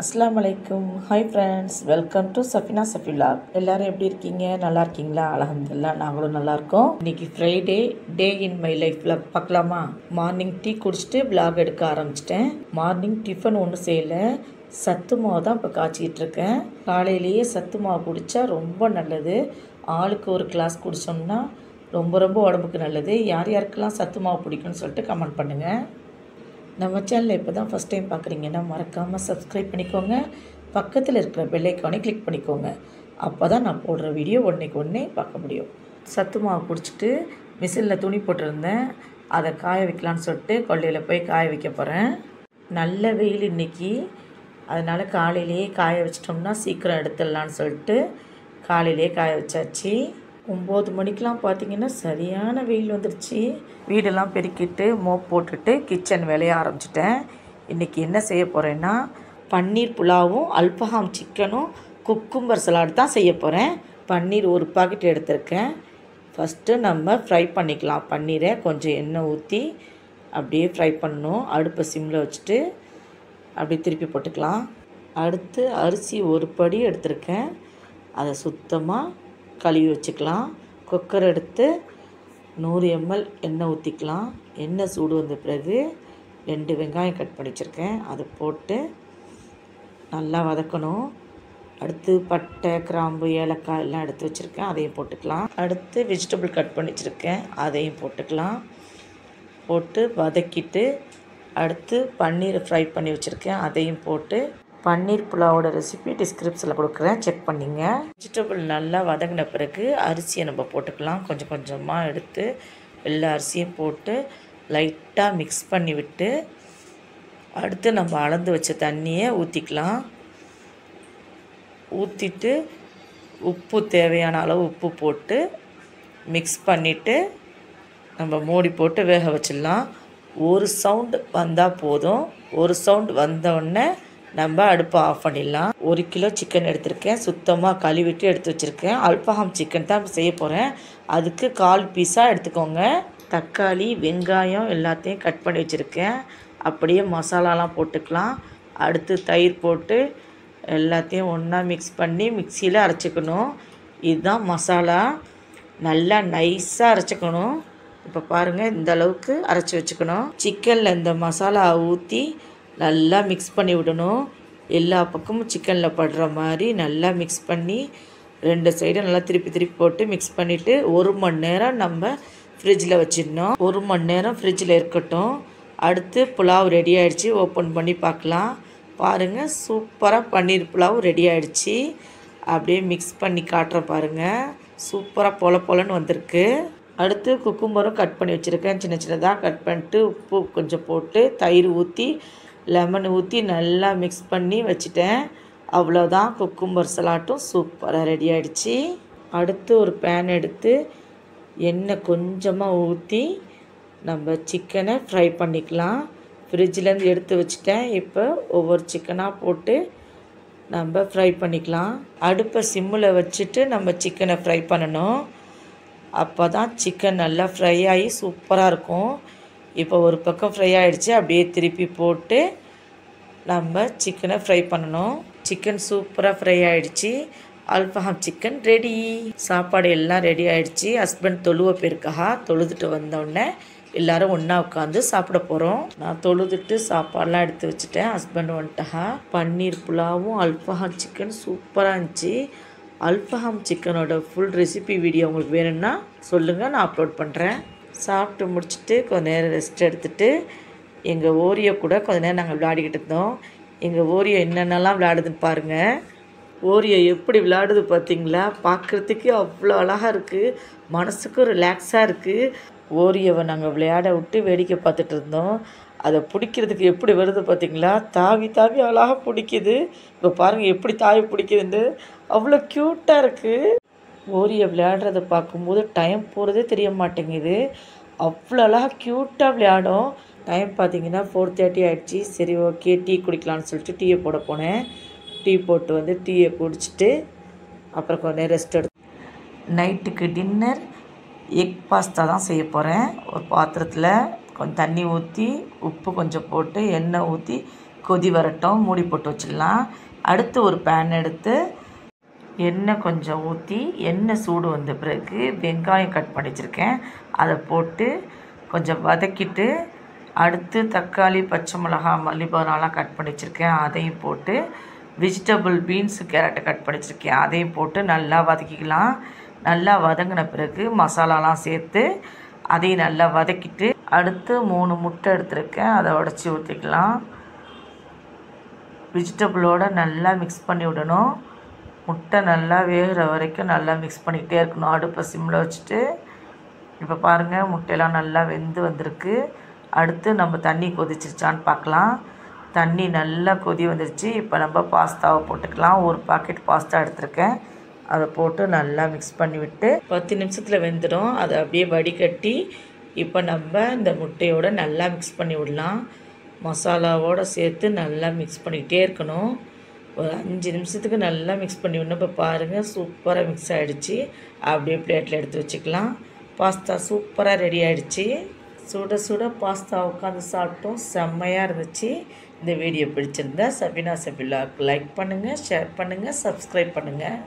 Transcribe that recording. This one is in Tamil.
அஸ்ஸலாமு அலைக்கும். Hi friends, welcome to Safina Safi vlog. எல்லாரும் எப்படி இருக்கீங்க? நல்லா இருக்கீங்களா? அல்ஹம்துலில்லாஹ், நாங்களும் நல்லா இருக்கோம். இன்னைக்கு ஃப்ரைடே, டே இன் மை லைஃப்ல பார்க்கலாமா? மார்னிங் டீ குடிச்சிட்டு விலாக் எடுக்க ஆரம்பிச்சிட்டேன். மார்னிங் டிஃபன் ஒன்றும் செய்யலை, சத்து மாவு தான் இப்போ காய்ச்சிக்கிட்டு இருக்கேன். காலையிலேயே சத்து மாவு குடித்தா ரொம்ப நல்லது. ஆளுக்கு ஒரு கிளாஸ் குடித்தோம்னா ரொம்ப ரொம்ப உடம்புக்கு நல்லது. யார் யாருக்கெல்லாம் சத்து மாவு பிடிக்கும்னு சொல்லிட்டு கமெண்ட் பண்ணுங்கள். நம்ம சேனலில் இப்போ தான் ஃபஸ்ட் டைம் பார்க்குறீங்கன்னா மறக்காமல் சப்ஸ்கிரைப் பண்ணிக்கோங்க. பக்கத்தில் இருக்கிற பெல் ஐக்கானை கிளிக் பண்ணிக்கோங்க. அப்போ தான் நான் போடுற வீடியோ ஒன்றே பார்க்க முடியும். சத்து மாவு குடிச்சிட்டு மிஷினில் துணி போட்டிருந்தேன், அதை காய வைக்கலான்னு சொல்லிட்டு கொல்லையில் போய் காய வைக்க போகிறேன். நல்ல வெயில் இன்றைக்கி, அதனால் காலையிலேயே காய வச்சிட்டோம்னா சீக்கிரம் எடுத்துடலான்னு சொல்லிட்டு காலையிலேயே காய வச்சாச்சு. 9 மணிக்கெலாம் பார்த்திங்கன்னா சரியான வெயில் வந்துடுச்சு. வீடெல்லாம் பெருக்கிட்டு மோப் போட்டுட்டு கிச்சன் வேலையை ஆரம்பிச்சிட்டேன். இன்றைக்கி என்ன செய்ய போகிறேன்னா, பன்னீர் புலாவும் அல்பஹாம் சிக்கனும் குக்கும்பர் சலாட் தான் செய்ய போகிறேன். பன்னீர் ஒரு பாக்கெட் எடுத்திருக்கேன். ஃபஸ்ட்டு நம்ம ஃப்ரை பண்ணிக்கலாம். பன்னீரை கொஞ்சம் எண்ணெய் ஊற்றி அப்படியே ஃப்ரை பண்ணணும். அடுப்பை சிம்மில் வச்சுட்டு அப்படியே திருப்பி போட்டுக்கலாம். அடுத்து அரிசி ஒரு படி எடுத்திருக்கேன், அதை சுத்தமாக கழுவி வச்சுக்கலாம். குக்கர் எடுத்து 100 ml எண்ணெய் ஊற்றிக்கலாம். எண்ணெய் சூடு வந்த பிறகு 2 வெங்காயம் கட் பண்ணி வச்சுருக்கேன், அதை போட்டு நல்லா வதக்கணும். அடுத்து பட்டை, கிராம்பு, ஏலக்காய் எல்லாம் எடுத்து வச்சுருக்கேன், அதையும் போட்டுக்கலாம். அடுத்து வெஜிடபிள் கட் பண்ணி வச்சுருக்கேன், அதையும் போட்டுக்கலாம். போட்டு வதக்கிட்டு அடுத்து பன்னீரை ஃப்ரை பண்ணி வச்சுருக்கேன், அதையும் போட்டு பன்னீர் புலாவோட ரெசிபி டிஸ்கிரிப்ஷனில் கொடுக்குறேன், செக் பண்ணிங்க. வெஜிடபிள் நல்லா வதங்கின பிறகு அரிசியை நம்ம போட்டுக்கலாம். கொஞ்சம் கொஞ்சமாக எடுத்து எல்லா அரிசியும் போட்டு லைட்டாக மிக்ஸ் பண்ணி விட்டு அடுத்து நம்ம அளந்து வச்ச தண்ணியை ஊற்றிக்கலாம். ஊற்றிட்டு உப்பு தேவையான அளவு உப்பு போட்டு மிக்ஸ் பண்ணிவிட்டு நம்ம மூடி போட்டு வேக வச்சிடலாம். ஒரு சவுண்டு வந்தால் போதும். ஒரு சவுண்டு வந்தோடனே நம்ம அடுப்பை ஆஃப் பண்ணிடலாம். 1 கிலோ சிக்கன் எடுத்திருக்கேன், சுத்தமாக கழுவிட்டு எடுத்து வச்சுருக்கேன். அல்பஹாம் சிக்கன் தான் செய்ய போகிறேன், அதுக்கு 1/4 பீஸாக எடுத்துக்கோங்க. தக்காளி, வெங்காயம் எல்லாத்தையும் கட் பண்ணி வச்சுருக்கேன். அப்படியே மசாலாலாம் போட்டுக்கலாம். அடுத்து தயிர் போட்டு எல்லாத்தையும் ஒன்றா மிக்ஸ் பண்ணி மிக்சியில் அரைச்சிக்கணும். இதுதான் மசாலா. நல்லா நைஸாக அரைச்சிக்கணும். இப்போ பாருங்கள், இந்த அளவுக்கு அரைச்சி வச்சுக்கணும். சிக்கனில் இந்த மசாலா ஊற்றி நல்லா மிக்ஸ் பண்ணி விடணும். எல்லா பக்கமும் சிக்கனில் படுற மாதிரி நல்லா மிக்ஸ் பண்ணி 2 சைடும் நல்லா திருப்பி திருப்பி போட்டு மிக்ஸ் பண்ணிவிட்டு 1 மணி நேரம் நம்ம ஃப்ரிட்ஜில் வச்சிடணும். 1 மணி நேரம் ஃப்ரிட்ஜில் இருக்கட்டும். அடுத்து புலாவ் ரெடி ஆகிடுச்சு. ஓப்பன் பண்ணி பார்க்கலாம். பாருங்கள், சூப்பராக பன்னீர் புலாவ் ரெடி ஆகிடுச்சு. அப்படியே மிக்ஸ் பண்ணி காட்டுறேன் பாருங்கள், சூப்பராக பொல பொலன்னு வந்திருக்கு. அடுத்து குக்கும்பரும் கட் பண்ணி வச்சுருக்கேன், சின்ன சின்னதாக கட் பண்ணிட்டு உப்பு கொஞ்சம் போட்டு தயிர் ஊற்றி லெமன் ஊற்றி நல்லா மிக்ஸ் பண்ணி வச்சுட்டேன். அவ்வளோதான், குக்கும்பர் சலாட்டும் சூப்பராக ரெடி ஆகிடுச்சு. அடுத்து ஒரு பேன் எடுத்து எண்ணெய் கொஞ்சமாக ஊற்றி நம்ம சிக்கனை ஃப்ரை பண்ணிக்கலாம். ஃப்ரிட்ஜிலேருந்து எடுத்து வச்சுட்டேன். இப்போ ஒவ்வொரு சிக்கனாக போட்டு நம்ம ஃப்ரை பண்ணிக்கலாம். அடுப்பை சிம்மில் வச்சுட்டு நம்ம சிக்கனை ஃப்ரை பண்ணணும். அப்போ தான் சிக்கன் நல்லா ஃப்ரை ஆகி சூப்பராக இருக்கும். இப்போ ஒரு பக்கம் ஃப்ரை ஆகிடுச்சு, அப்படியே திருப்பி போட்டு நம்ம சிக்கனை ஃப்ரை பண்ணணும். சிக்கன் சூப்பராக ஃப்ரை ஆகிடுச்சு. அல்பஹாம் சிக்கன் ரெடி. சாப்பாடு எல்லாம் ரெடி ஆகிடுச்சு. ஹஸ்பண்ட் தொழுவ போயிருக்கா, தொழுதுட்டு வந்தோடனே எல்லோரும் ஒன்றா உட்காந்து சாப்பிட போகிறோம். நான் தொழுதுட்டு சாப்பாடெலாம் எடுத்து வச்சுட்டேன். ஹஸ்பண்ட் வந்துட்டா. பன்னீர் புலாவும் அல்பஹாம் சிக்கன் சூப்பராக இருந்துச்சு. அல்பஹாம் சிக்கனோட ஃபுல் ரெசிபி வீடியோ உங்களுக்கு வேணும்னா சொல்லுங்கள், நான் அப்லோட் பண்ணுறேன். சாப்பிட்டு முடிச்சுட்டு கொஞ்சம் நேரம் ரெஸ்ட் எடுத்துகிட்டு எங்கள் ஓரியோ கூட கொஞ்சம் நேரம் நாங்கள் விளையாடிக்கிட்டு இருந்தோம். எங்கள் ஓரியோ என்னென்னலாம் விளையாடுதுன்னு பாருங்கள். ஓரியோ எப்படி விளையாடுது பார்த்தீங்களா? பார்க்குறதுக்கு அவ்வளோ அழகாக இருக்குது, மனசுக்கும் ரிலாக்ஸாக இருக்குது. ஓரியோவை நாங்கள் விளையாட விட்டு வேடிக்கை பார்த்துட்டு இருந்தோம். அதை பிடிக்கிறதுக்கு எப்படி வருது பார்த்தீங்களா? தாவி தாவி அழகாக பிடிக்குது. இப்போ பாருங்கள் எப்படி தாவி பிடிக்குதுன்னு, அவ்வளோ க்யூட்டாக இருக்குது. ஓரியோ விளையாடுறத பார்க்கும்போது டைம் போகிறதே தெரிய மாட்டேங்குது. அவ்வளோ அழகாக க்யூட்டாக விளையாடும். டைம் பார்த்திங்கன்னா 4:30 ஆகிடுச்சி. சரி, ஓகே, டீ குடிக்கலான்னு சொல்லிட்டு டீயை போட போனேன். டீ போட்டு வந்து டீயை குடிச்சிட்டு அப்புறம் கொஞ்சம் நேரம் ரெஸ்ட் எடுத்து நைட்டுக்கு டின்னர் எக் பாஸ்தா தான் செய்ய போகிறேன். ஒரு பாத்திரத்தில் கொஞ்சம் தண்ணி ஊற்றி உப்பு கொஞ்சம் போட்டு எண்ணெய் ஊற்றி கொதி வரட்டும், மூடி போட்டு வச்சிடலாம். அடுத்து ஒரு பேன் எடுத்து எண்ணெய் கொஞ்சம் ஊற்றி, எண்ணெய் சூடு வந்த பிறகு வெங்காயம் கட் பண்ணி வச்சுருக்கேன் அதை போட்டு கொஞ்சம் வதக்கிட்டு, அடுத்து தக்காளி, பச்சை மிளகாய், மல்லிப்பூலாம் கட் பண்ணி வச்சுருக்கேன் அதையும் போட்டு, வெஜிடபிள் பீன்ஸு, கேரட்டை கட் பண்ணி வச்சுருக்கேன் அதையும் போட்டு நல்லா வதக்கிக்கலாம். நல்லா வதங்கின பிறகு மசாலாலாம் சேர்த்து அதையும் நல்லா வதக்கிட்டு, அடுத்து 3 முட்டை எடுத்துருக்கேன் அதை உடச்சி ஊற்றிக்கலாம். வெஜிடபிளோடு நல்லா மிக்ஸ் பண்ணி விடணும். முட்டை நல்லா வேகிற வரைக்கும் நல்லா மிக்ஸ் பண்ணிக்கிட்டே இருக்கணும். அடுப்பை சிம்மில் வச்சுட்டு. இப்போ பாருங்கள் முட்டையெல்லாம் நல்லா வெந்து வந்திருக்கு. அடுத்து நம்ம தண்ணி கொதிச்சிருச்சான்னு பார்க்கலாம். தண்ணி நல்லா கொதி வந்துருச்சு. இப்போ நம்ம பாஸ்தாவை போட்டுக்கலாம். ஒரு பாக்கெட் பாஸ்தா எடுத்துருக்கேன் அதை போட்டு நல்லா மிக்ஸ் பண்ணி விட்டு 10 நிமிஷத்தில் வெந்துடும். அதை அப்படியே வடிகட்டி இப்போ நம்ம இந்த முட்டையோடு நல்லா மிக்ஸ் பண்ணி விடலாம். மசாலாவோடு சேர்த்து நல்லா மிக்ஸ் பண்ணிக்கிட்டே இருக்கணும். ஒரு 5 நிமிஷத்துக்கு நல்லா மிக்ஸ் பண்ணி விடணும். இப்போ பாருங்கள் சூப்பராக மிக்ஸ் ஆகிடுச்சு. அப்படியே பிளேட்டில் எடுத்து வச்சுக்கலாம். பாஸ்தா சூப்பராக ரெடி ஆகிடுச்சு. சுட சுட பாஸ்தா உட்காந்து சாப்பிட்டோம். செம்மையாக இருந்துச்சு. இந்த வீடியோ பிடிச்சிருந்தா சபினா சபிலாவுக்கு லைக் பண்ணுங்கள், ஷேர் பண்ணுங்கள், சப்ஸ்கிரைப் பண்ணுங்கள்.